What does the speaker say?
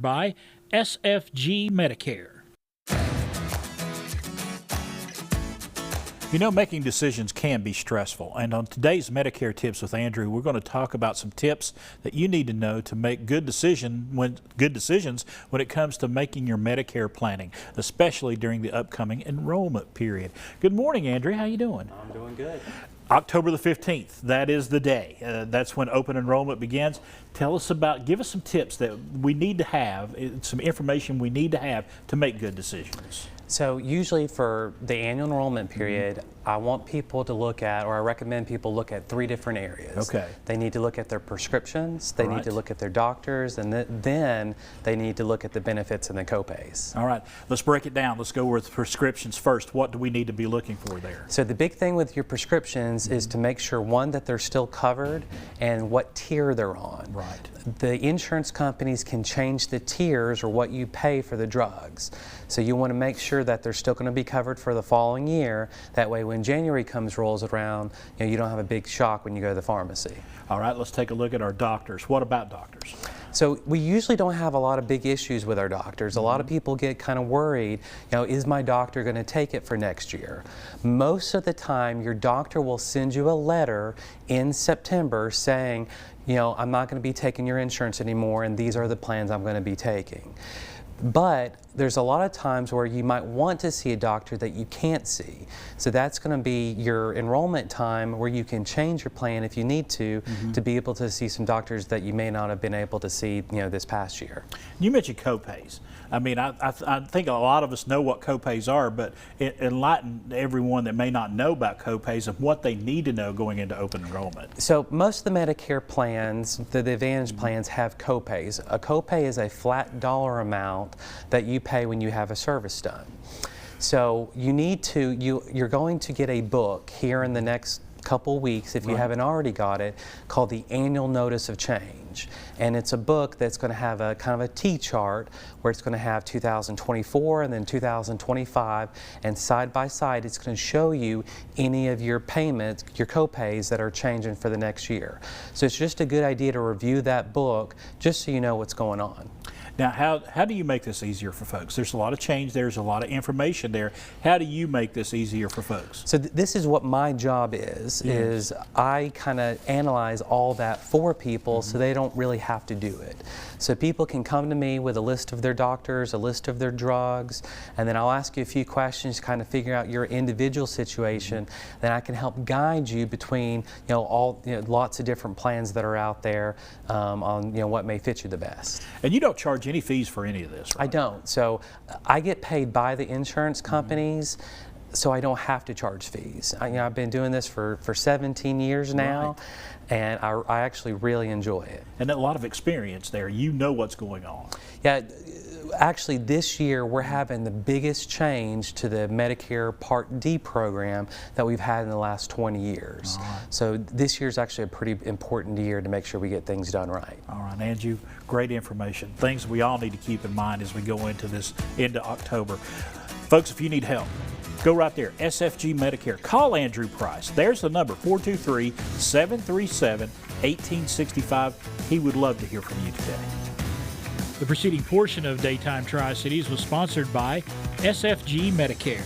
by SFG Medicare. You know, making decisions can be stressful, and on today's Medicare Tips with Andrew, we're going to talk about some tips that you need to know to make good decisions when it comes to making your Medicare planning, especially during the upcoming enrollment period. Good morning, Andrew. How you doing? I'm doing good. October the 15th, that is the day. That's when open enrollment begins. Give us some tips that we need to have, some information we need to have to make good decisions. So usually for the annual enrollment period, I want people to look at, or I recommend people look at 3 different areas. Okay. They need to look at their prescriptions, they need to look at their doctors, and then they need to look at the benefits and the copays. All right, let's break it down. Let's go with prescriptions first. What do we need to be looking for there? So the big thing with your prescriptions is to make sure, one, that they're still covered and what tier they're on. Right. The insurance companies can change the tiers or what you pay for the drugs. So you want to make sure that they're still going to be covered for the following year. That way when January rolls around, you don't have a big shock when you go to the pharmacy. All right, let's take a look at our doctors. What about doctors? So we usually don't have a lot of big issues with our doctors. A lot of people get kind of worried, is my doctor going to take it for next year? Most of the time, your doctor will send you a letter in September saying, I'm not going to be taking your insurance anymore, and these are the plans I'm going to be taking. But there's a lot of times where you might want to see a doctor that you can't see. So that's going to be your enrollment time where you can change your plan if you need to be able to see some doctors that you may not have been able to see, this past year. You mentioned copays. I mean, I think a lot of us know what copays are, but enlighten everyone that may not know about copays and what they need to know going into open enrollment. So most of the Medicare plans, the Advantage plans, have copays. A copay is a flat dollar amount that you pay when you have a service done. So you're going to get a book here in the next couple weeks, if you haven't already got it, called the Annual Notice of Change. And it's a book that's going to have a kind of a T-chart where it's going to have 2024 and then 2025, and side by side it's going to show you any of your payments, your copays that are changing for the next year. So it's just a good idea to review that book just so you know what's going on. Now, how do you make this easier for folks? There's a lot of change, there's a lot of information there. How do you make this easier for folks? So this is what my job is I kind of analyze all that for people so they don't really have to do it. So people can come to me with a list of their doctors, a list of their drugs, and then I'll ask you a few questions to kind of figure out your individual situation. Then I can help guide you between lots of different plans that are out there on what may fit you the best. And you don't charge any fees for any of this, right? I don't. So I get paid by the insurance companies, so I don't have to charge fees. I've been doing this for 17 years now, and I actually really enjoy it. And a lot of experience there. You know what's going on. Yeah. Actually, this year we're having the biggest change to the Medicare Part D program that we've had in the last 20 years. So this year's actually a pretty important year to make sure we get things done right. All right, Andrew, great information. Things we all need to keep in mind as we go into October. Folks, if you need help, go right there, SFG Medicare. Call Andrew Price. There's the number, 423-737-1865. He would love to hear from you today. The preceding portion of Daytime Tri-Cities was sponsored by SFG Medicare.